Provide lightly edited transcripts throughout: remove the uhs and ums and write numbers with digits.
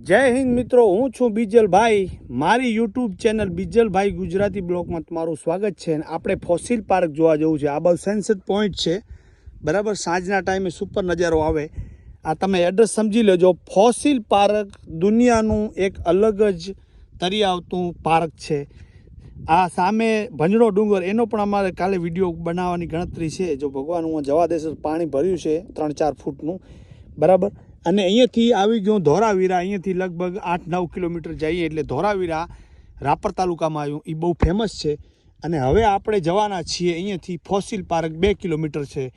જય હિન્દ મિત્રો, હું છું બીજલભાઈ. મારી યુટ્યુબ ચેનલ બીજલભાઈ ગુજરાતી બ્લોગમાં તમારું સ્વાગત છે. આપણે ફોસિલ પાર્ક જોવા જવું છે. આ બહુ સનસેટ પોઈન્ટ છે, બરાબર. સાંજના ટાઈમે સુપર નજારો આવે. આ તમે એડ્રેસ સમજી લેજો. ફોસિલ પાર્ક દુનિયાનું એક અલગ જ તરી આવતું પાર્ક છે. આ સામે ભંજડો ડુંગર, એનો પણ અમારે કાલે વિડીયો બનાવવાની ગણતરી છે. જો ભગવાન હું જવા દેશે. પાણી ભર્યું છે 3-4 ફૂટનું, બરાબર. અને અહીંયાથી આવી ગયું ધોરાવીરા. અહીંયાથી લગભગ 8-9 કિલોમીટર જઈએ એટલે ધોરાવીરા રાપર તાલુકામાં આવ્યું. એ બહુ ફેમસ છે. અને હવે આપણે જવાના છીએ અહીંયાથી ફોસિલ પાર્ક 2 કિલોમીટર છે.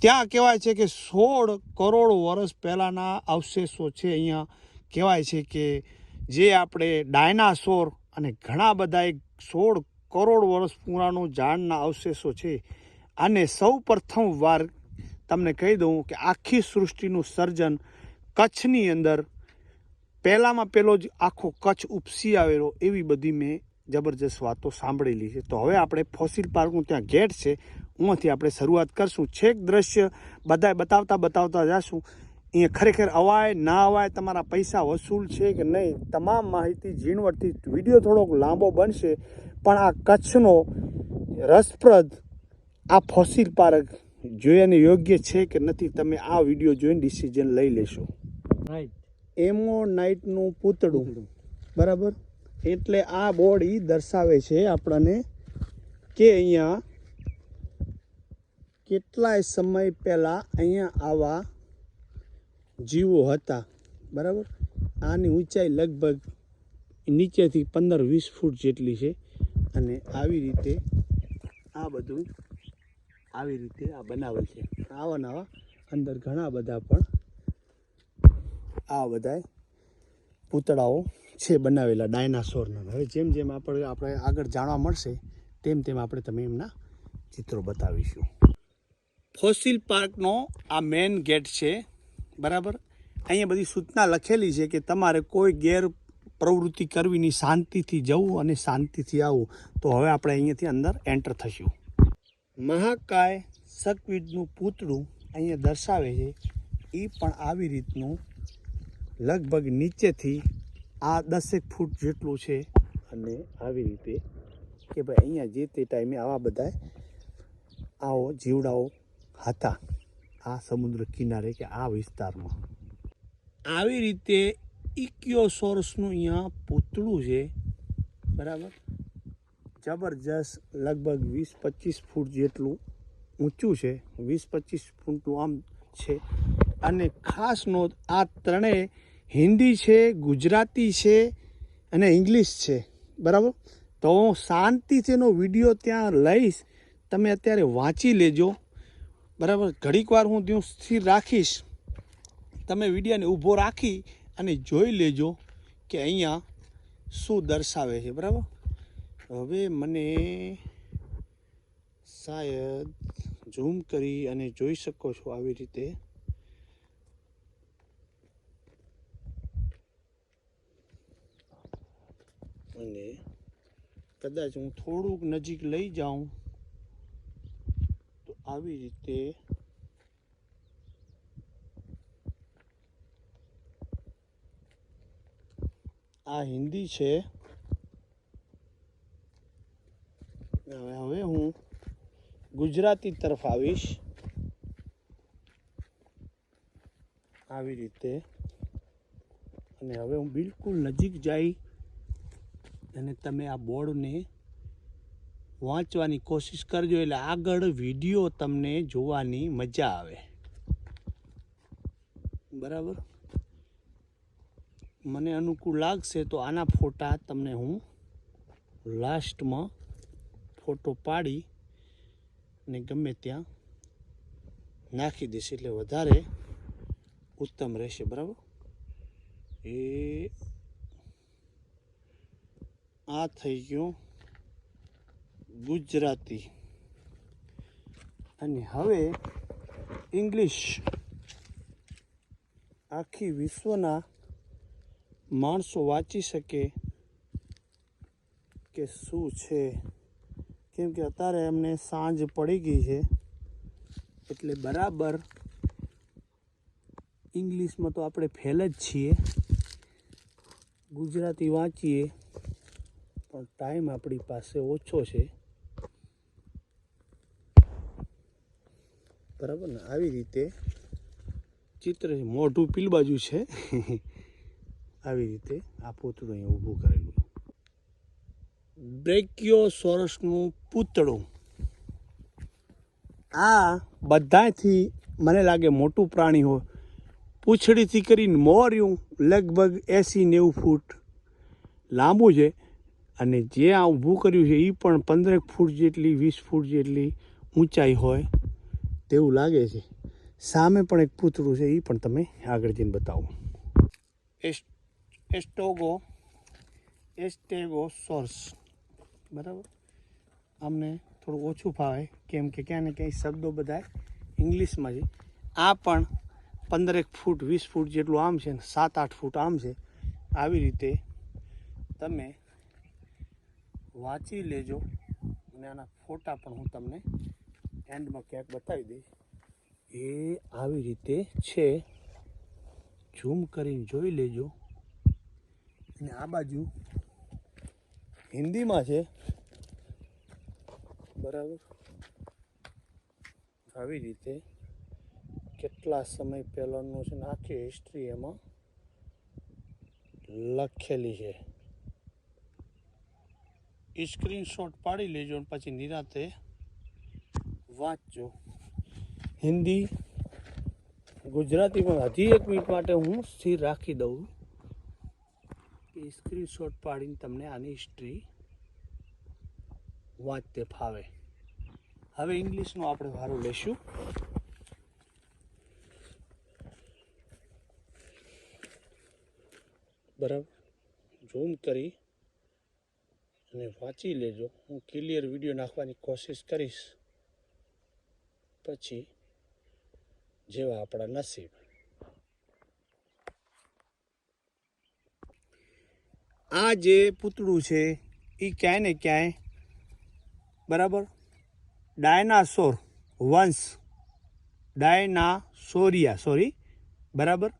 ત્યાં કહેવાય છે કે 16 કરોડ વર્ષ પહેલાંના અવશેષો છે. અહીંયા કહેવાય છે કે જે આપણે ડાયનાસોર અને ઘણા બધા 16 કરોડ વર્ષ પુરાણું ઝાડના અવશેષો છે. અને સૌ પ્રથમ વાર તમને કહી દઉં કે આખી સૃષ્ટિનું સર્જન કચ્છની અંદર પહેલામાં પહેલો જ આખો કચ્છ ઉપસી આવેલો, એવી બધી મેં જબરજસ્ત વાતો સાંભળેલી છે. તો હવે આપણે ફોસિલ પાર્કનું ત્યાં ગેટ છે, ઉમાંથી આપણે શરૂઆત કરશું. છેક દ્રશ્ય બધાએ બતાવતા જશું. અહીંયા ખરેખર અવાય ના અવાય, તમારા પૈસા વસૂલ છે કે નહીં, તમામ માહિતી ઝીણવટથી. વિડીયો થોડોક લાંબો બનશે, પણ આ કચ્છનો રસપ્રદ આ ફોસિલ પાર્ક જોયાને યોગ્ય છે કે નથી, તમે આ વિડીયો જોઈને ડિસિઝન લઈ લેશો. એમોનાઇટનું પૂતળું, બરાબર. એટલે આ બોર્ડ ઈ દર્શાવે છે આપણને કે અહીંયા કેટલાય સમય પહેલાં અહીંયા આવા જીવો હતા, બરાબર. આની ઊંચાઈ લગભગ નીચેથી 15-20 ફૂટ જેટલી છે. અને આવી રીતે આ બધું આવી રીતે આ બનાવેલ છે. આવા નવા અંદર ઘણા બધા પણ આ બધા પૂતળાઓ છે બનાવેલા ડાયનાસોરના. હવે જેમ જેમ આપણે આગળ જાણવા મળશે તેમ તેમ આપણે તમે એમના ચિત્રો બતાવીશું. ફોસિલ પાર્કનો આ મેઇન ગેટ છે, બરાબર. અહીંયા બધી સૂચના લખેલી છે કે તમારે કોઈ ગેરપ્રવૃત્તિ કરવી નહીં, શાંતિથી જવું અને શાંતિથી આવવું. તો હવે આપણે અહીંયાથી અંદર એન્ટર થશું. મહાકાય સકવીડનું પૂતળું અહીંયા દર્શાવે છે. એ પણ આવી રીતનું લગભગ નીચેથી આ 10 ફૂટ જેટલું છે. અને આવી રીતે કે ભાઈ અહીંયા જે તે ટાઈમે આવા બધા આવો જીવડાઓ હતા આ સમુદ્ર કિનારે કે આ વિસ્તારમાં. આવી રીતે ઇક્યોસોરસનું અહીંયા પૂતળું છે, બરાબર. જબરજસ્ત લગભગ 20-25 ફૂટ જેટલું ઊંચું છે. 20-25 ફૂટનું આમ છે. અને ખાસ નોંધ, આ ત્રણેય હિન્દી છે, ગુજરાતી છે અને ઇંગ્લિશ છે, બરાબર. તો હું શાંતિથી એનો વિડીયો ત્યાં લઈશ, તમે અત્યારે વાંચી લેજો, બરાબર. ઘડીક વાર હું ત્યાં સ્થિર રાખીશ, તમે વિડીયોને ઊભો રાખી અને જોઈ લેજો કે અહીંયા શું દર્શાવે છે, બરાબર. હવે મને શાયદ ઝૂમ કરી અને જોઈ શકો છો આવી રીતે. અને કદાચ હું થોડુંક નજીક લઈ જાઉં તો આવી રીતે આ હિન્દી છે. હવે હું ગુજરાતી તરફ આવીશ આવી રીતે. અને હવે હું બિલકુલ નજીક જઈ અને તમે આ બોર્ડને વાંચવાની કોશિશ કરજો, એટલે આગળ વિડીયો તમને જોવાની મજા આવે, બરાબર. મને અનુકૂળ લાગશે તો આના ફોટા તમને હું લાસ્ટમાં ફોટો પાડી અને ગમે ત્યાં નાખી દઈશ, એટલે વધારે ઉત્તમ રહેશે, બરાબર. આ થઈ ગયું ગુજરાતી. અને હવે ઇંગ્લિશ. આખી વિશ્વના માણસો વાંચી શકે કે શું છે, કેમ કે અત્યારે અમને સાંજ પડી ગઈ છે, એટલે બરાબર ઇંગ્લિશમાં તો આપણે ફેલ જ છીએ. ગુજરાતી વાંચીએ પણ ટાઈમ આપણી પાસે ઓછો છે, બરાબર ને? આવી રીતે ચિત્ર છે, મોઢું પીલ બાજુ છે. આવી રીતે આ પૂતળું અહીંયા ઊભું કરેલું. બ્રેકિયોસોરસનું પૂતળું આ બધાથી મને લાગે મોટું પ્રાણી હોય. પૂંછડીથી કરીને મોર્યું લગભગ 80-90 ફૂટ લાંબુ છે, અને જે આ ઊભું કર્યું છે એ પણ 15 ફૂટ જેટલી 20 ફૂટ જેટલી ઊંચાઈ હોય તેવું લાગે છે. સામે પણ એક પૂતળું છે, એ પણ તમે આગળ જઈને બતાવો. એસ્ટેગોસોર્સ, બરાબર. અમને થોડું ઓછું ફાવે કેમ કે ક્યાં ને ક્યાંય શબ્દો બધા ઇંગ્લિશમાં છે. આ પણ 15 ફૂટ 20 ફૂટ જેટલું આમ છે ને 7-8 ફૂટ આમ છે. આવી રીતે તમે વાંચી લેજો, અને આના ફોટા પણ હું તમને એન્ડમાં ક્યાંક બતાવી દઈશ. એ આવી રીતે છે, ઝૂમ કરીને જોઈ લેજો. અને આ બાજુ હિન્દીમાં છે, બરાબર. આવી રીતે કેટલા સમય પહેલાંનું છે ને આખી હિસ્ટ્રી એમાં લખેલી છે. સ્ક્રીનશોટ પાડી લેજો અને પછી નિરાતે વાંચજો. હિન્દી ગુજરાતીમાં હજી 1 મિનિટ માટે હું સ્થિર રાખી દઉં કે સ્ક્રીનશોટ પાડીને તમને આની હિસ્ટ્રી વાંચતે ફાવે. હવે ઇંગ્લિશનું આપણે વારું લઈશું. બરાબર, ઝૂમ કરી અને વાંચી લેજો. હું ક્લિયર વિડીયો નાખવાની કોશિશ કરીશ, પછી જેવા આપણા નસીબ. આ જે પૂતળું છે એ ક્યાંય ને ક્યાંય, બરાબર, ડાયનાસોર વંશ, ડાયનાસોરિયા, બરાબર,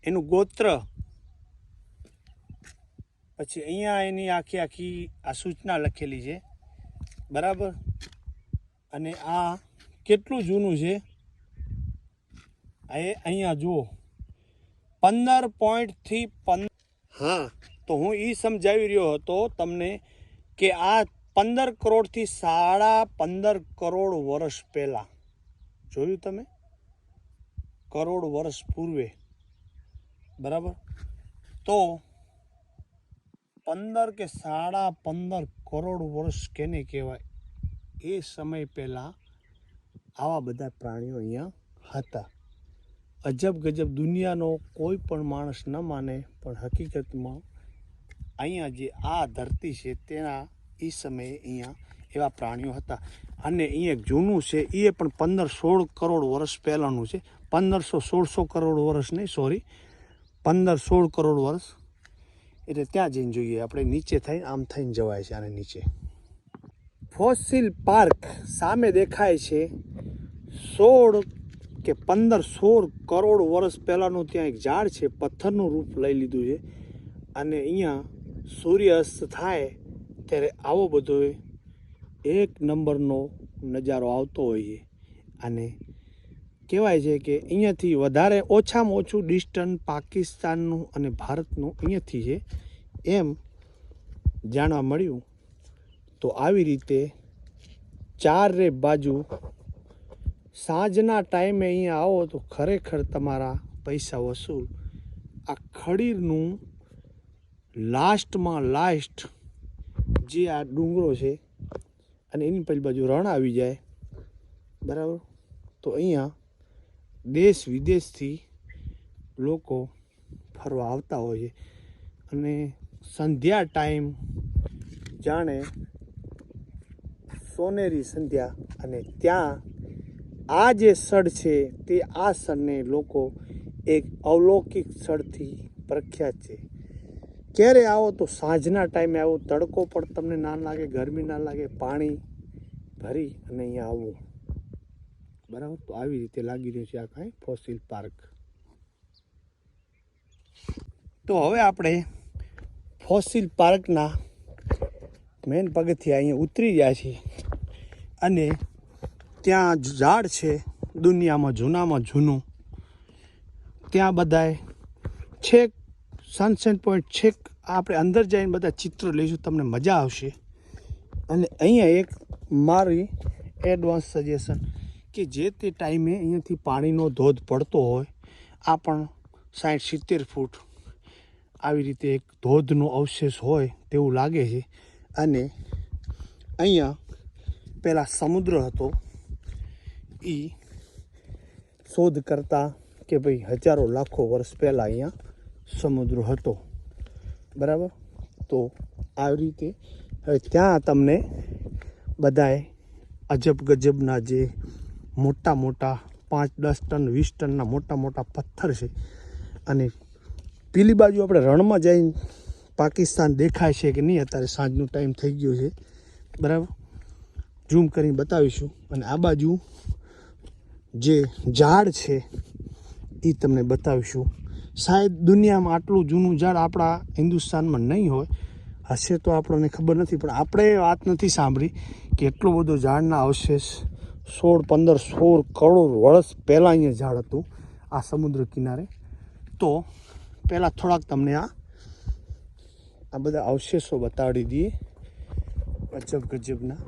એનું ગોત્ર. પછી અહીંયા એની આખી આ સૂચના લખેલી છે, બરાબર. અને આ કેટલું જૂનું છે એ અહીંયા જુઓ, 15.15. હા, તો હું એ સમજાવી રહ્યો હતો તમને કે આ 15 કરોડથી 15.5 કરોડ વર્ષ પહેલાં, જોયું તમે, કરોડ વર્ષ પૂર્વે, બરાબર. તો 15 કે 15.5 કરોડ વર્ષ કેને કહેવાય, એ સમય પહેલાં આવા બધા પ્રાણીઓ અહીંયા હતા. અજબ ગજબ, દુનિયાનો કોઈ પણ માણસ ન માને પણ હકીકતમાં અહીંયા જે આ ધરતી છે તેના એ સમયે અહીંયા એવા પ્રાણીઓ હતા. અને અહીંયા જૂનું છે એ પણ 15-16 કરોડ વર્ષ પહેલાંનું છે. 1500-1600 કરોડ વર્ષ નહીં, સોરી, 15-16 કરોડ વર્ષ. એટલે ત્યાં જઈને જોઈએ આપણે. નીચે થઈને આમ થઈને જવાય છે આને નીચે. ફોસિલ પાર્ક સામે દેખાય છે. 16 કે 15-16 કરોડ વર્ષ પહેલાંનું ત્યાં એક ઝાડ છે, પથ્થરનું રૂપ લઈ લીધું છે. અને અહીંયા સૂર્યાસ્ત થાય ત્યારે આવો બધો 1 નંબરનો નજારો આવતો હોય છે. અને કહેવાય છે કે અહીંયાથી વધારે ઓછામાં ઓછું ડિસ્ટન્સ પાકિસ્તાનનું અને ભારતનું અહીંયાથી છે એમ જાણવા મળ્યું. તો આવી રીતે ચારે બાજુ સાંજના ટાઈમે અહીંયા આવો તો ખરેખર તમારા પૈસા વસૂલ. આ ખડીરનું લાસ્ટમાં લાસ્ટ જે આ ડુંગરો છે અને એની પેલી બાજુ રણ આવી જાય, બરાબર. તો અહીંયા દેશ વિદેશથી લોકો ફરવા આવતા હોય છે. અને સંધ્યા ટાઈમ જાણે સોનેરી સંધ્યા. અને ત્યાં આ જે સ્થળ છે તે આ સ્થળને લોકો એક અવલૌકિક સ્થળથી પ્રખ્યાત છે. ક્યારે આવો તો સાંજના ટાઈમે આવો, તડકો પણ તમને ના લાગે, ગરમી ના લાગે, પાણી ભરી અને અહીંયા આવવું, બરાબર. તો આવી રીતે લાગી રહ્યું છે આ કાંઈ ફોસિલ પાર્ક. તો હવે આપણે ફોસિલ પાર્કના મેન પગથિયા અહીંયા ઉતરી ગયા છીએ અને ત્યાં ઝાડ છે દુનિયામાં જૂનામાં જૂનું. ત્યાં બધાએ છેક સનસેટ પોઈન્ટ છેક આપણે અંદર જઈને બધા ચિત્ર લઈશું, તમને મજા આવશે. અને અહીંયા એક મારી એડવાન્સ સજેશન કે જે તે ટાઈમે અહીંયાથી પાણીનો ધોધ પડતો હોય, આ પણ 60-70 ફૂટ આવી રીતે એક ધોધનો અવશેષ હોય તેવું લાગે છે. અને અહીંયા પહેલાં સમુદ્ર હતો, એ શોધ કરતા કે ભાઈ હજારો લાખો વર્ષ પહેલાં અહીંયા સમુદ્ર હતો, બરાબર. તો આવી રીતે હવે ત્યાં તમને બધાએ અજબ ગજબના જે મોટા મોટા 5-10 ટન 20 ટનના મોટા મોટા પથ્થર છે. અને પેલી બાજુ આપણે રણમાં જઈને પાકિસ્તાન દેખાય છે કે નહીં, અત્યારે સાંજનો ટાઈમ થઈ ગયો છે, બરાબર. ઝૂમ કરીને બતાવીશું. અને આ બાજુ જે ઝાડ છે એ તમને બતાવીશું. શાયદ દુનિયામાં આટલું જૂનું ઝાડ આપણા હિન્દુસ્તાનમાં નહીં હોય, હશે તો આપણને ખબર નથી, પણ આપણે વાત નથી સાંભળી કે એટલો બધો ઝાડના અવશેષ 16 કરોડ વર્ષ પહેલાં અહીંયા ઝાડ હતું આ સમુદ્ર કિનારે. તો પહેલાં થોડાક તમને આ બધા અવશેષો બતાડી દઈએ અજબ ગજબના.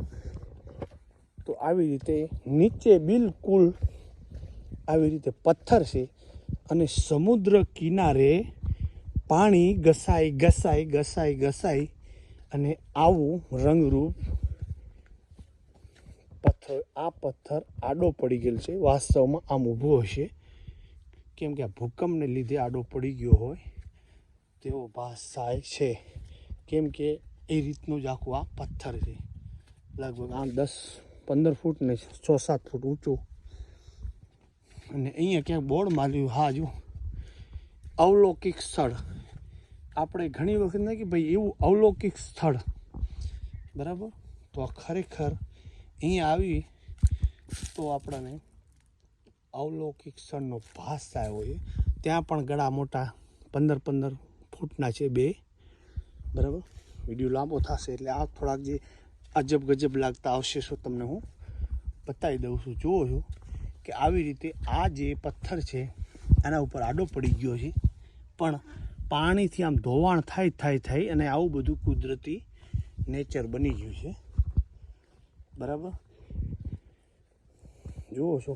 તો આવી રીતે નીચે બિલકુલ આવી રીતે પથ્થર છે અને સમુદ્ર કિનારે પાણી ઘસાઈ અને આવું રંગરૂપ પથ્થર, આ પથ્થર આડો પડી ગયેલ છે. વાસ્તવમાં આમ ઊભો હશે, કેમ કે આ ભૂકંપને લીધે આડો પડી ગયો હોય તેવો ભાસ થાય છે, કેમ કે એ રીતનું જ આખું આ પથ્થર છે. લગભગ આમ 10-15 ફૂટ ને 6-7 ફૂટ ઊંચું. અને અહીંયા ક્યાંક બોર્ડ માર્યું, હા જો અવલૌકિક સ્થળ. આપણે ઘણી વખત નહીં કે ભાઈ એવું અવલૌકિક સ્થળ, બરાબર. તો આ ખરેખર અહીંયા આવી તો આપણને અવલૌકિક સ્થળનો ભાસ થાય હોય. ત્યાં પણ ઘણા મોટા 15-15 ફૂટના છે બે, બરાબર. વિડીયો લાંબો થશે એટલે આ થોડાક જે અજબ ગજબ લાગતા અવશેષો તમને હું બતાવી દઉં છું. જુઓ છો કે આવી રીતે આ જે પથ્થર છે આના ઉપર આડો પડી ગયો છે, પણ પાણીથી આમ ધોવાણ થાય અને આવું બધું કુદરતી નેચર બની ગયું છે, બરાબર. જુઓ છો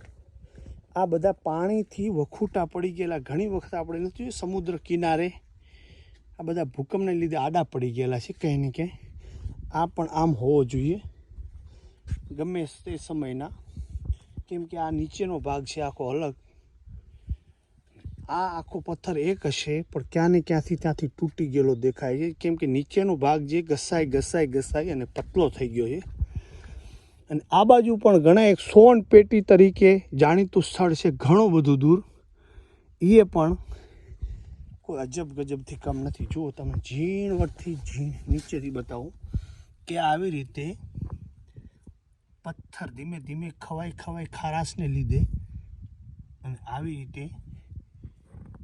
આ બધા પાણીથી વખૂટા પડી ગયેલા. ઘણી વખત આપણે નથી જોયું સમુદ્ર કિનારે આ બધા ભૂકંપને લીધે આડા પડી ગયેલા છે કંઈ ને ક્યાંય. આ પણ આમ હોવો જોઈએ ગમે તે સમયના, કેમ કે આ નીચેનો ભાગ છે આખો અલગ. આ આખો પથ્થર એક હશે પણ ક્યાં ને ત્યાંથી તૂટી ગયેલો દેખાય છે, કેમ કે નીચેનો ભાગ જે ઘસાઈ અને પતલો થઈ ગયો છે. અને આ બાજુ પણ ઘણા એક સોન પેટી તરીકે જાણીતું સ્થળ છે ઘણું બધું દૂર, એ પણ કોઈ અજબ ગજબથી કમ નથી. જુઓ તમે ઝીણવટથી નીચેથી બતાવું કે આવી રીતે પથ્થર ધીમે ધીમે ખવાઈ ખારાશને લીધે અને આવી રીતે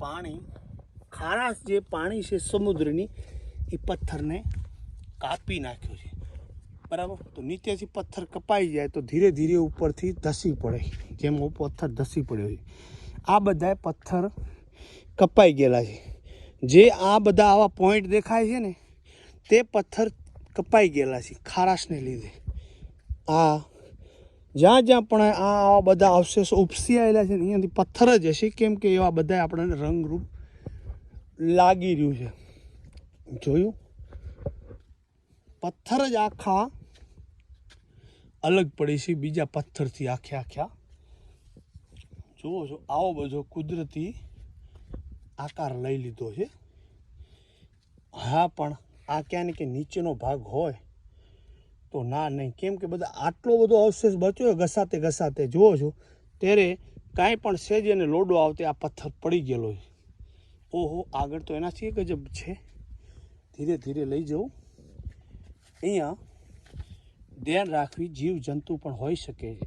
પાણી, ખારાશ જે પાણી છે સમુદ્રની, એ પથ્થરને કાપી નાખ્યો છે, બરાબર. તો નીચેથી પથ્થર કપાઈ જાય તો ધીરે ધીરે ઉપરથી ધસી પડે, જેમ પથ્થર ધસી પડ્યો છે. આ બધા પથ્થર કપાઈ ગયેલા છે. જે આ બધા આવા પોઈન્ટ દેખાય છે ને, તે પથ્થર કપાઈ ગયેલા છે ખારાશને લીધે. આ જ્યાં પણ આવા બધા અવશેષો ઉપસી આવેલા છે ને, અહીંયાથી પથ્થર જ હશે, કેમ કે એવા બધા આપણને રંગરૂપ લાગી રહ્યું છે. જોયું, પથ્થર જ આખા અલગ પડી છે બીજા પથ્થરથી આખ્યા. જુઓ છો આવો બધો કુદરતી આકાર લઈ લીધો છે. હા, પણ આ ક્યાં ને કે નીચેનો ભાગ હોય તો ના નહીં, કેમ કે બધા આટલો બધો અવશેષ બચ્યો ઘસાતે. જુઓ છો ત્યારે કાંઈ પણ સેજ અને લોડો આવતે આ પથ્થર પડી ગયેલો છે. ઓહો, આગળ તો એનાથી ગજબ છે. ધીરે ધીરે લઈ જવું. અહીંયા ધ્યાન રાખવી, જીવ જંતુ પણ હોઈ શકે છે.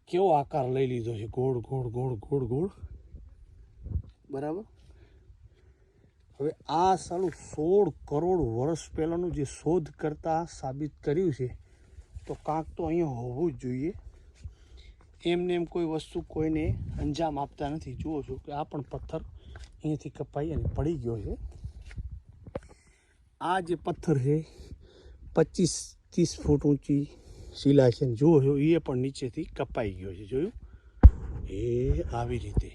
કેવો આકાર લઈ લીધો છે, ગોળ, બરાબર. હવે આ સાલું 16 કરોડ વર્ષ પહેલાંનું જે શોધ કરતા સાબિત કર્યું છે, તો કાંક તો અહીંયા હોવું જ જોઈએ. એમને એમ કોઈ વસ્તુ કોઈને અંજામ આપતા નથી. જુઓ છો કે આ પણ પથ્થર અહીંયાથી કપાઈ અને પડી ગયો છે. આ જે પથ્થર છે 25-30 ફૂટ ઊંચી શિલા છે. જુઓ છો એ પણ નીચેથી કપાઈ ગયો છે. જોયું એ આવી રીતે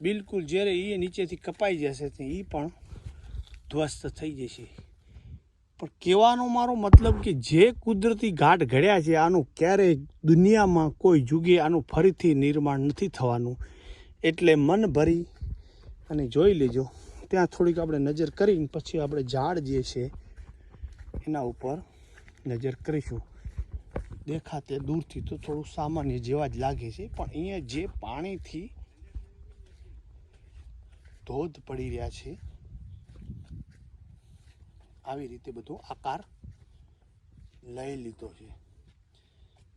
બિલકુલ જ્યારે એ નીચેથી કપાઈ જશે તો એ પણ ધ્વસ્ત થઈ જશે. પણ કહેવાનો મારો મતલબ કે જે કુદરતી ઘાટ ઘડ્યા છે આનું ક્યારેય દુનિયામાં કોઈ જુગે આનું ફરીથી નિર્માણ નથી થવાનું. એટલે મન ભરી અને જોઈ લેજો. ત્યાં થોડીક આપણે નજર કરીને પછી આપણે ઝાડ જે છે એના ઉપર નજર કરીશું. દેખાતે દૂરથી તો થોડું સામાન્ય જેવા જ લાગે છે, પણ અહીંયા જે પાણીથી ધોધ પડી રહ્યા છે આવી રીતે બધો આકાર લઈ લીધો છે.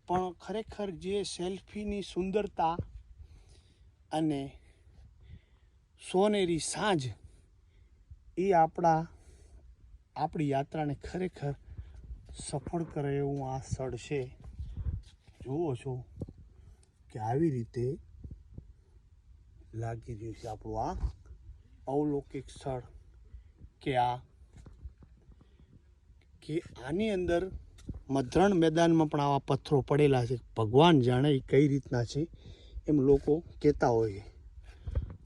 પણ ખરેખર જે સેલ્ફીની સુંદરતા અને સોનેરી સાંજ એ આપણી યાત્રાને ખરેખર સફળ કરે એવું આ સ્થળ છે. જુઓ છો કે આવી રીતે લાગી રહ્યું છે આપણું આ અવલૌકિક સ્થળ. કે આની અંદર મધરણ મેદાનમાં પણ આવા પથ્થરો પડેલા છે. ભગવાન જાણે એ કઈ રીતના છે એમ લોકો કહેતા હોય.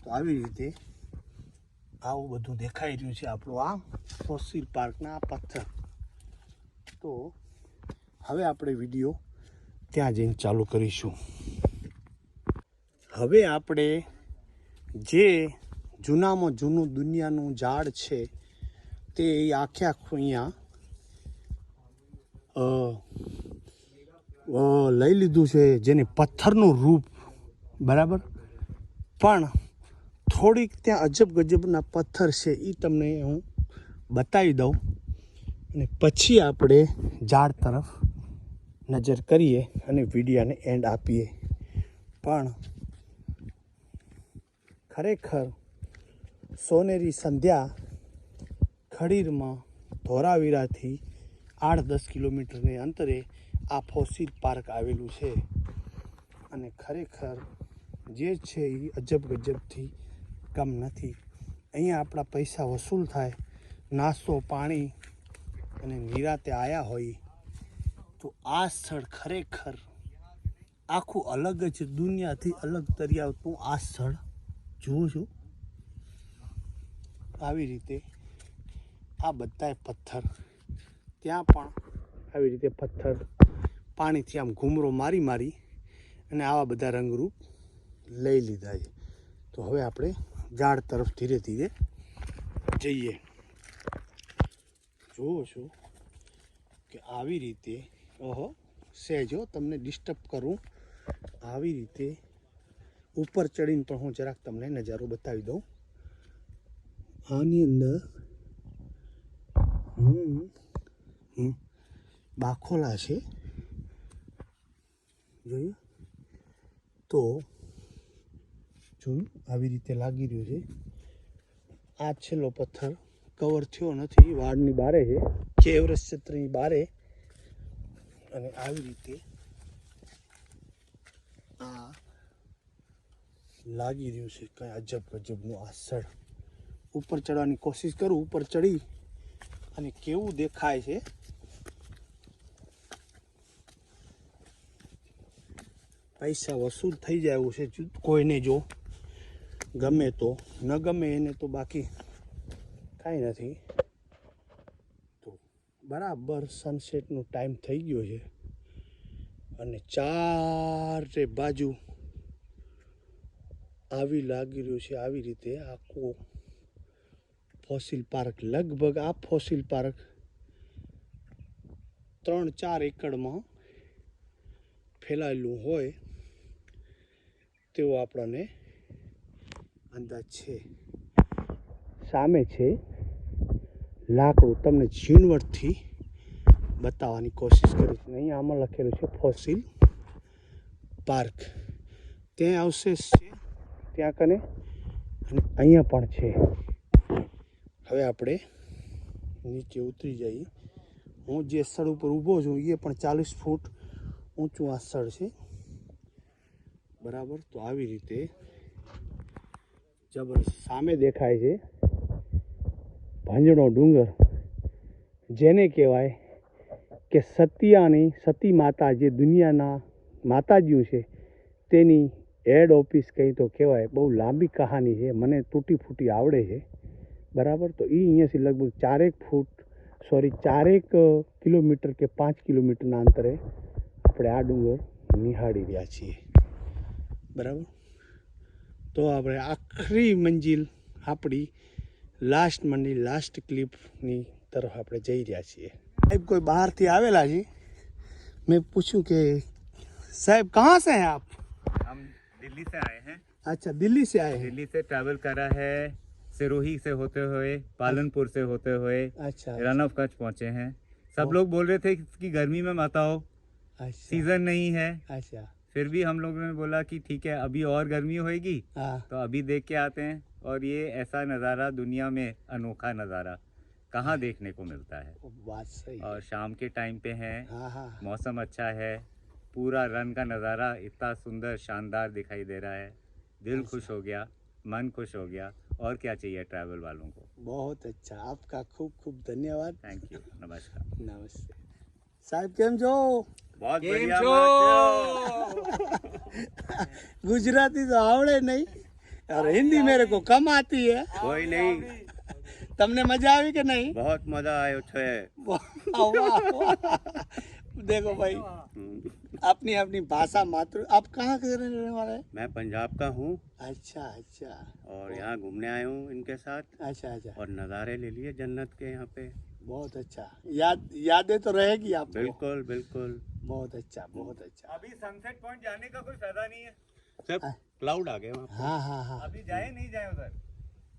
તો આવી રીતે આવું બધું દેખાઈ રહ્યું છે આપણું આ ફોસિલ પાર્કના આ પથ્થર. તો હવે આપણે વિડીયો ત્યાં જઈને ચાલુ કરીશું. હવે આપણે જે જૂનામાં જૂનું દુનિયાનું ઝાડ છે તે આખે આખું અહીંયા લઈ લીધું છે, જેને પથ્થરનું રૂપ, બરાબર. પણ થોડીક ત્યાં અજબ ગજબના પથ્થર છે એ તમને હું બતાવી દઉં અને પછી આપણે ઝાડ તરફ નજર કરીએ અને વિડીયાને એન્ડ આપીએ. પણ ખરેખર સોનેરી સંધ્યા ખડીરમાં ધોરાવીરાથી 8-10 કિલોમીટરને અંતરે આ ફોસિલ પાર્ક આવેલું છે. અને ખરેખર જે છે એ અજબ ગજબથી કમ નથી. અહીંયા આપણા પૈસા વસૂલ થાય, નાસ્તો પાણી અને નિરાતે આવ્યા હોય તો આ સ્થળ ખરેખર આખું અલગ જ દુનિયાથી અલગ તરી આવતું આ સ્થળ. જુઓ છો આવી રીતે આ બધાય પથ્થર, ત્યાં પણ આવી રીતે પથ્થર પાણીથી આમ ઘૂમરો મારી અને આવા બધા રંગરૂપ લઈ લીધા છે. તો હવે આપણે ઝાડ તરફ ધીરે ધીરે જઈએ. જુઓ છો કે આવી રીતે સહેજો તમને ડિસ્ટર્બ કરું, આવી રીતે ઉપર ચડીને પણ હું જરાક તમને નજારો બતાવી દઉં. આની અંદર બાખોલા છે, જોયું તો જોયું આવી રીતે લાગી રહ્યું છે. આ છેલ્લો પથ્થર કવર થયો નથી, વાડની બારે છે, કે એવરેસ્ટ ક્ષેત્રની બારે. અને આવી રીતે આ લાગી રહ્યું છે કંઈ અજબ ગજબનું આ સ્થળ. ઉપર ચડવાની કોશિશ કરું, ઉપર ચડી અને કેવું દેખાય છે. પૈસા વસૂલ થઈ જાય એવું છે. કોઈને જો ગમે તો, ન ગમે એને તો બાકી કાંઈ નથી. તો બરાબર સનસેટનો ટાઈમ થઈ ગયો છે અને ચારે બાજુ આવી લાગી રહ્યું છે આવી રીતે આખો ફોસિલ પાર્ક. લગભગ આ ફોસિલ પાર્ક 3-4 એકડમાં ફેલાયેલું હોય તેવો આપણને અંદાજ છે. સામે છે લાકડું, તમને ઝીણવટથી બતાવવાની કોશિશ કરીશ. અહીંયા આમાં લખેલું છે ફોસિલ પાર્ક. ત્યાં અવશેષ છે ત્યાં કને, અને અહીંયા પણ છે. હવે આપણે નીચે ઉતરી જઈએ. હું જે સ્થળ ઉપર ઊભો છું એ પણ 40 ફૂટ ઊંચું આ સ્થળ છે, બરાબર. તો આવી રીતે જબરદસ્ત સામે દેખાય છે ભાંજણો ડુંગર, જેને કહેવાય કે સતી માતા, જે દુનિયાના માતાજીઓ છે તેની હેડ ઓફિસ કહી તો કહેવાય. બહુ લાંબી કહાની છે, મને તૂટી ફૂટી આવડે છે, બરાબર. તો એ અહીંયાથી લગભગ 4 કિલોમીટર કે 5 કિલોમીટરના અંતરે આપણે આ ડુંગર નિહાળી રહ્યા છીએ, બરાબર. તો આપણે આખરી મંજિલ, આપણી લાસ્ટ ક્લિપની તરફ આપણે જઈ રહ્યા છીએ. સાહેબ કોઈ બહારથી આવેલા છે. મેં પૂછ્યું કે साहब कहाँ से हैं आप? हम दिल्ली से आए हैं। अच्छा, दिल्ली से आए हैं. दिल्ली से ट्रैवल करा है, सिरोही से होते हुए, पालनपुर से होते हुए, अच्छा, रन ऑफ कच्छ पहुँचे हैं. सब लोग बोल रहे थे कि गर्मी में मत आओ, अच्छा, सीजन नहीं है. अच्छा, फिर भी हम लोगों ने बोला कि ठीक है, अभी और गर्मी होएगी हाँ, तो अभी देख के आते हैं. और ये ऐसा नज़ारा दुनिया में अनोखा नज़ारा कहाँ देखने को मिलता है. बात सही. और शाम के टाइम पे है, हाँ हाँ, मौसम अच्छा है, पूरा रन का नज़ारा इतना सुंदर शानदार दिखाई दे रहा है. दिल खुश हो गया, मन खुश हो गया. और क्या चाहिए ट्रैवल वालों को. बहुत अच्छा. आपका खूब खूब धन्यवाद. Thank you. नमस्कार. नमस्ते साहब, केम છો? बहुत કેમ बढ़िया. છો? गुजराती तो आवड़े नहीं और हिंदी मेरे को कम आती है. कोई नहीं, તમને મજા આવી કે નહીં? बहुत मजा आयो छे. वाह, वाह. देखो भाई, अपनी अपनी भाषा मातृ. आप कहाँ के रहने वाले हैं? मैं पंजाब का हूँ अच्छा अच्छा और यहाँ घूमने आया हूँ इनके साथ, अच्छा अच्छा, और नज़ारे ले लिए जन्नत के यहाँ पे. बहुत अच्छा. यादें तो रहेगी आपको. बिल्कुल बिल्कुल. बहुत अच्छा, बहुत अच्छा. अभी सनसेट पॉइंट जाने का कोई फायदा नहीं है, सब क्लाउड आ गए वहाँ पे. हाँ हाँ हाँ. अभी जाए नहीं जाए उधर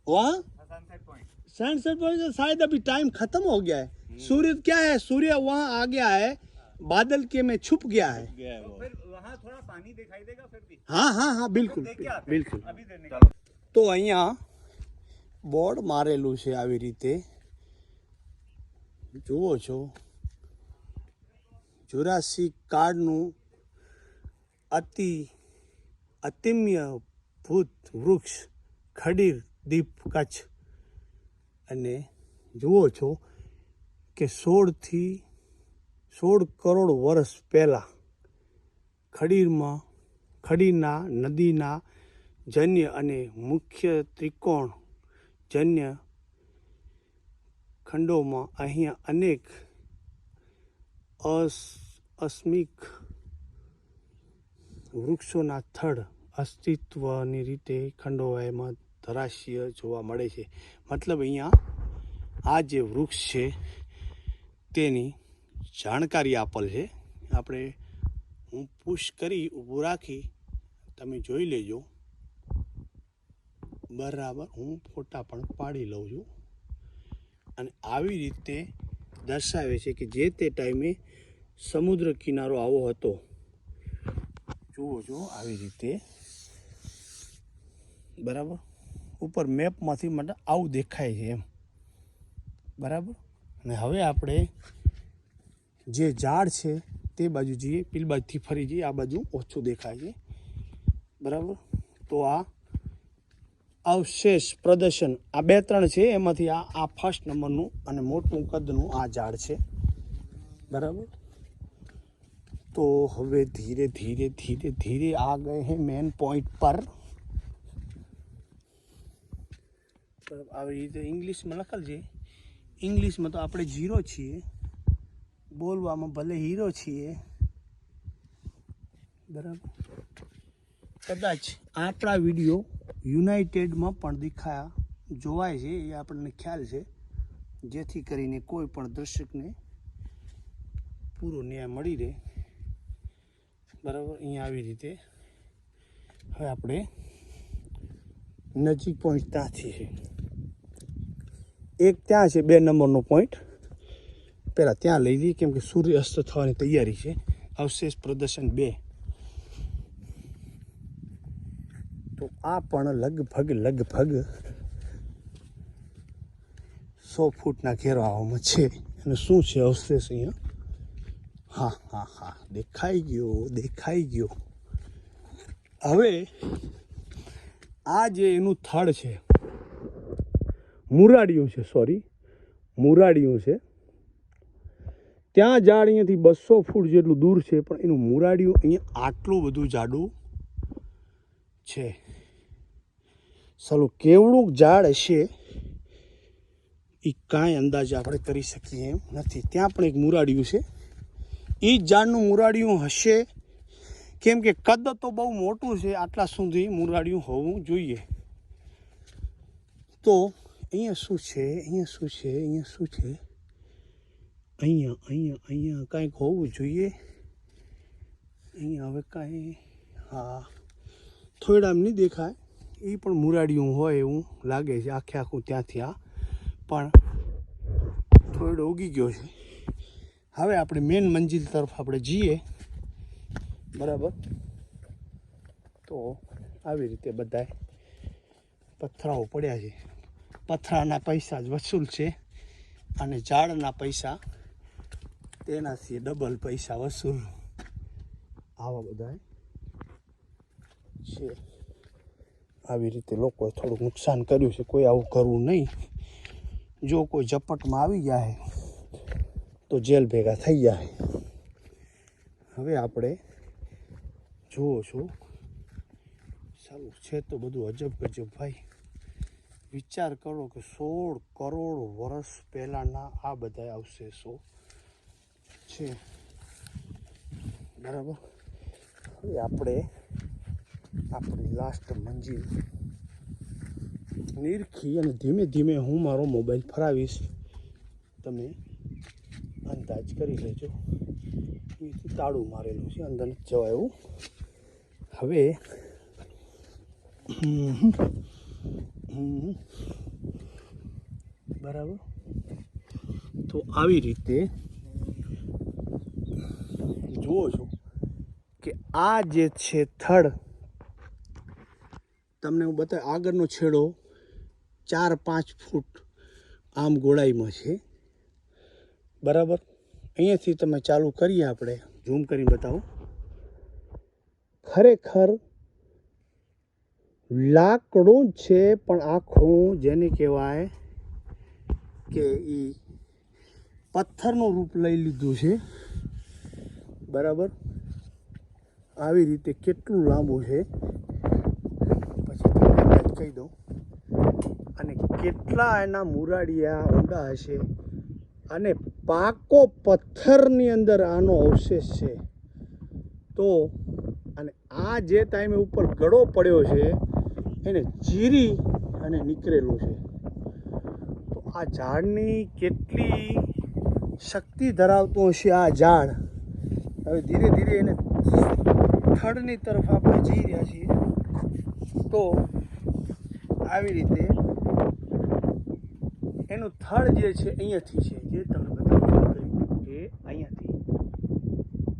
वहाँ सनसेट पॉइंट. सनसेट पॉइंट तो शायद अभी टाइम खत्म हो गया है. सूर्य क्या है, सूर्य वहाँ आ गया है, बादल के में छुप गया है. तो फिर वहाँ थोड़ा पानी दिखाई देगा फिर भी. हाँ हाँ हाँ, बिल्कुल देख के आते हैं. बिल्कुल. अभी देने का. તો અહીંયા બોર્ડ મારેલું છે આવી રીતે, જુઓ છો. જુરાસિક કાળનું અતિમ્યભૂત વૃક્ષ ખડીર દીપ કચ્છ. અને જુઓ છો કે 16 કરોડ વર્ષ પહેલાં ખડીરના નદીના જન્ય અને મુખ્ય ત્રિકોણ જન્ય ખંડોમાં અહીંયા અનેક અસ્મિક વૃક્ષોના થડ અસ્તિત્વની રીતે ખંડોમાં ધરાશીય જોવા મળે છે. મતલબ અહીંયા આ જે વૃક્ષ છે તેની જાણકારી આપેલ છે. આપણે હું પુશ કરી ઊભું રાખી, તમે જોઈ લેજો, બરાબર. હું ફોટા પણ પાડી લઉં છું. અને આવી રીતે દર્શાવે છે કે જે તે ટાઈમે સમુદ્ર કિનારો આવો હતો. જુઓ છો આવી રીતે, બરાબર. ઉપર મેપમાંથી મને આવું દેખાય છે એમ, બરાબર. અને હવે આપણે જે ઝાડ છે તે બાજુ જઈએ, પેલી બાજુથી ફરી જઈએ, આ બાજુ ઓછું દેખાય છે, બરાબર. તો આ અવશેષ પ્રદર્શન આ 2-3 છે, એમાંથી આ ફર્સ્ટ નંબરનું અને મોટું કદનું આ ઝાડ છે, બરાબર. તો હવે ધીરે ધીરે ધીરે ધીરે આ ગए हैं મેન પોઈન્ટ પર. આવી રીતે ઇંગ્લિશમાં લખેલ છે. ઇંગ્લિશમાં તો આપણે 0 છીએ, બોલવામાં ભલે હીરો છીએ, બરાબર. કદાચ આપણા વિડીયો યુનાઇટેડમાં પણ જોવાય છે, એ આપણને ખ્યાલ છે, જેથી કરીને કોઈ પણ દર્શકને પૂરો ન્યાય મળી રહે, બરાબર. અહીંયા આવી રીતે હવે આપણે નજીક પોઈન્ટ ત્યાંથી છે, એક ત્યાં છે 2 નંબરનો પોઈન્ટ. પહેલાં ત્યાં લઈ લઈએ કેમ કે સૂર્ય અસ્ત થવાની તૈયારી છે. અવશેષ પ્રદર્શન 2. તો આ પણ લગભગ ફૂટના ઘેરાવામાં છે. અને શું છે અવશેષ અહીંયા? હા હા હા, દેખાઈ ગયો. હવે આ જે એનું થડ છે, મુરાડિયું છે. ત્યાં ઝાડ અહીંયાથી 200 ફૂટ જેટલું દૂર છે, પણ એનું મુરાડિયું અહીંયા આટલું બધું જાડું છે. ચાલો કેવડું ઝાડ હશે એ કાંઈ અંદાજ આપણે કરી શકીએ એમ નથી. ત્યાં પણ એક મુરાડિયું છે. એ જ ઝાડનું મુરાડિયું હશે, કેમ કે કદ તો બહુ મોટું છે. આટલા સુધી મુરાડિયું હોવું જોઈએ. તો અહીંયા શું છે? અહીંયા કાંઈક હોવું જોઈએ. અહીંયા હવે કાંઈ, હા, થોડામ નહીં દેખાય. એ પણ મુરાડિયું હોય એવું લાગે છે. આખું ત્યાંથી આ પણ થોડો ઉગી ગયો છે. હવે આપણે મેન મંજિલ તરફ આપણે જઈએ, બરાબર. તો આવી રીતે બધાય પથ્થરાઓ પડ્યા છે. પથ્થરાના પૈસા જ વસૂલ છે, અને ઝાડના પૈસા તેનાથી ડબલ પૈસા વસૂલ. આવા બધા છે. આવી રીતે લોકોએ થોડુંક નુકસાન કર્યું છે. કોઈ આવું કરવું નહીં. જો કોઈ ઝપટમાં આવી જાય તો જેલ ભેગા થઈ જાય. હવે આપણે જુઓ છો, ચાલુ છે તો બધું અજબ ગજબ ભાઈ. વિચાર કરો કે 16 કરોડ વર્ષ પહેલાંના આ બધા અવશેષો છે, બરાબર. હવે આપણે આપણી લાસ્ટ મંજિલ નિરખી અને ધીમે ધીમે હું મારો મોબાઈલ ફરાવીશ. તમે અંદાજ કરી લેજો. અહીંથી તાળું મારેલું છે, અંદર નથી જવાય એવું. હવે બરાબર. તો આવી રીતે જુઓ છો કે આ જે છે થડ, તમને હું બતાવ. આગળનો છેડો 4-5 ફૂટ આમ ગોળાઈમાં છે, બરાબર. અહીંયાથી તમે ચાલુ કરીએ, આપણે ઝૂમ કરીને બતાવો. ખરેખર લાકડું જ છે, પણ આખું જેને કહેવાય કે એ પથ્થરનું રૂપ લઈ લીધું છે, બરાબર. આવી રીતે કેટલું લાંબુ છે પછી તમને અંદાજ કહી દઉં. અને કેટલા એના મુરાડિયા ઊંડા હશે. અને પાકો પથ્થરની અંદર આનો અવશેષ છે. તો અને આ જે ટાઈમે ઉપર ગળો પડ્યો છે એને ચીરી અને નીકળેલું છે. તો આ ઝાડની કેટલી શક્તિ ધરાવતું હશે આ ઝાડ. હવે ધીરે ધીરે એને થડની તરફ આપણે જઈ રહ્યા છીએ. તો આવી રીતે એનું થડ જે છે અહીંયાથી છે, જે તમને બતાવું કે અહીંયાથી,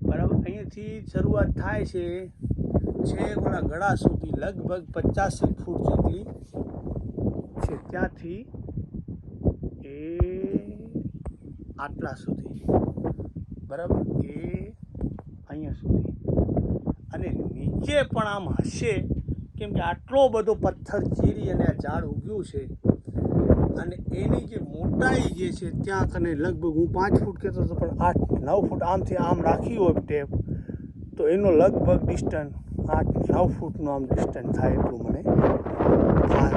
બરાબર. અહીંયાથી શરૂઆત થાય છે ઓલા ગળા સુધી, લગભગ 50 ફૂટ જેટલી છે. ત્યાંથી એ આટલા સુધી, બરાબર, એ અહીંયા સુધી. અને નીચે પણ આમ હશે, કેમ કે આટલો બધો પથ્થર ચીરી અને આ ઝાડ ઉગ્યું છે. અને એની જે મોટાઈ જે છે ત્યાં કને લગભગ હું 5 ફૂટ કહેતો હતો, પણ 8-9 ફૂટ આમથી આમ રાખી હોય ટેપ, તો એનો લગભગ ડિસ્ટન્સ 8-9 ફૂટનું આમ ડિસ્ટન્સ થાય, એટલું મને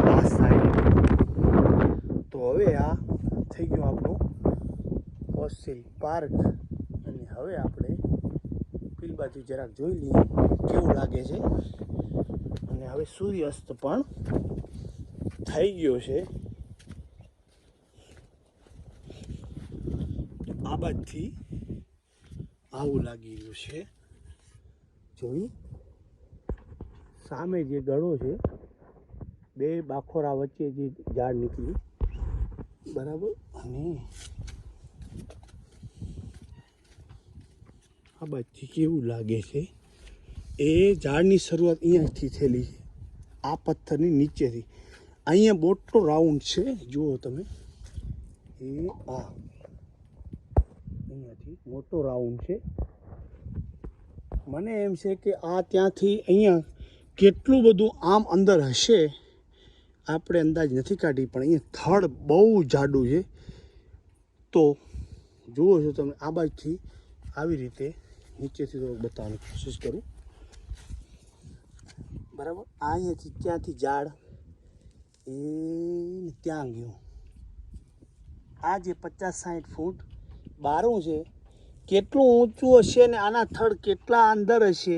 પાસ થાય. તો હવે આ થઈ ગયું આપણું ફોસિલ પાર્ક. અને હવે આપણે પેલી બાજુ જરાક જોઈ લઈએ કેવું લાગે છે. અને હવે સૂર્યાસ્ત પણ થઈ ગયો છે. આ બાજુથી આવું લાગી રહ્યું છે. જોયું સામે જે ગળો છે, 2 બાખોરા વચ્ચે જે ઝાડ નીકળ્યું, બરાબર. અને આ બાજુથી કેવું લાગે છે, એ ઝાડની શરૂઆત અહીંયાથી થયેલી છે, આ પથ્થરની નીચેથી. અહીંયા મોટો રાઉન્ડ છે, જુઓ તમે. એ આ અહીંયાથી મોટો રાઉન્ડ છે. મને એમ છે કે આ ત્યાંથી અહીંયા કેટલું બધું આમ અંદર હશે આપણે અંદાજ નથી કાઢી, પણ અહીંયા થડ બહુ જાડું છે. તો જુઓ છો તમે આ બાજુથી આવી રીતે નીચેથી થોડુંક બતાવવાની કોશિશ કરું. બરાબર, અહીંયાથી ત્યાંથી ઝાડ એ ત્યાં ગયું. આ જે 50-60 ફૂટ બારું છે, કેટલું ઊંચું હશે ને આના થડ કેટલા અંદર હશે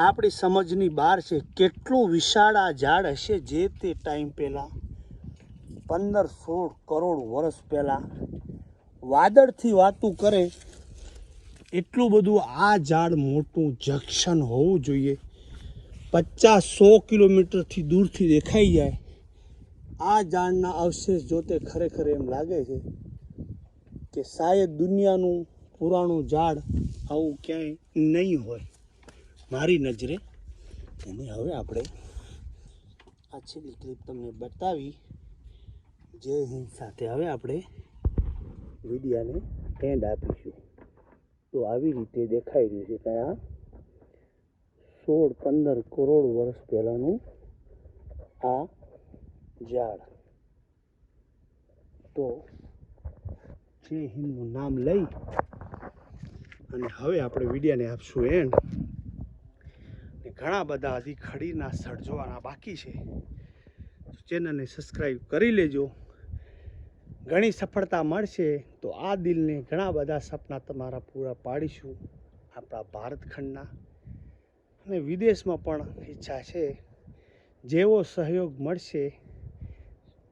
આપણી સમજની બહાર છે. કેટલું વિશાળ આ ઝાડ હશે જે તે ટાઈમ પહેલાં 15-16 કરોડ વર્ષ પહેલાં વાદળથી વાતું કરે એટલું બધું આ ઝાડ મોટું જંકશન હોવું જોઈએ. 50-100 કિલોમીટરથી દૂરથી દેખાઈ જાય. આ ઝાડના અવશેષ જોતે ખરેખર એમ લાગે છે કે શાયદ દુનિયાનું પુરાણું ઝાડ આવું ક્યાંય નહીં હોય મારી નજરે. અને હવે આપણે આ છેલ્લી ક્લિપ તમને બતાવી જય હિન્દ સાથે હવે આપણે વિડીયાને એન્ડ આપીશું. તો આવી રીતે દેખાઈ રહ્યું છે કે આ 16-15 કરોડ વર્ષ પહેલાંનું આ ઝાડ. તો જય હિન્દનું નામ લઈ અને હવે આપણે વિડીયાને આપશું એન્ડ. ઘણા બધા હજી ખડીના સ્થળ જોવાના બાકી છે. ચેનલને સબસ્ક્રાઈબ કરી લેજો. ઘણી સફળતા મળશે તો આ દિલને ઘણા બધા સપના તમારા પૂરા પાડીશું આપણા ભારત ખંડના. અને વિદેશમાં પણ ઈચ્છા છે. જેવો સહયોગ મળશે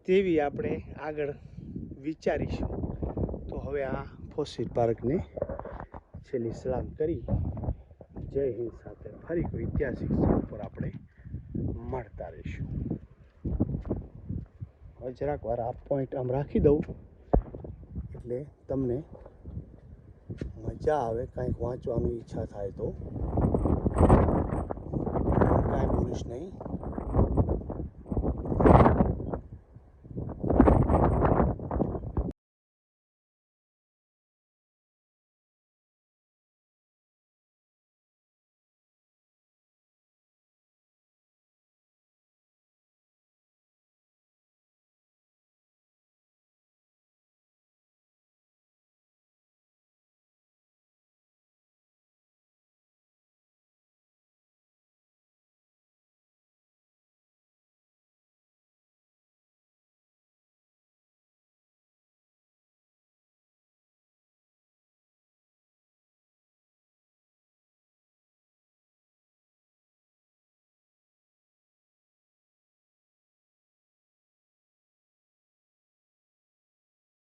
તેવી આપણે આગળ વિચારીશું. તો હવે આ ફોસિલ પાર્કને છેલ્લી સલામ કરી જય હિન્દ સાથે ફરી કોઈ ઐતિહાસિક સ્થળ પર આપણે મળતા રહીશું. હવે જરાક વાર આ પોઈન્ટ આમ રાખી દઉં એટલે તમને મજા આવે. કાંઈક વાંચવાની ઈચ્છા થાય તો કાંઈ ભૂલીશ નહીં.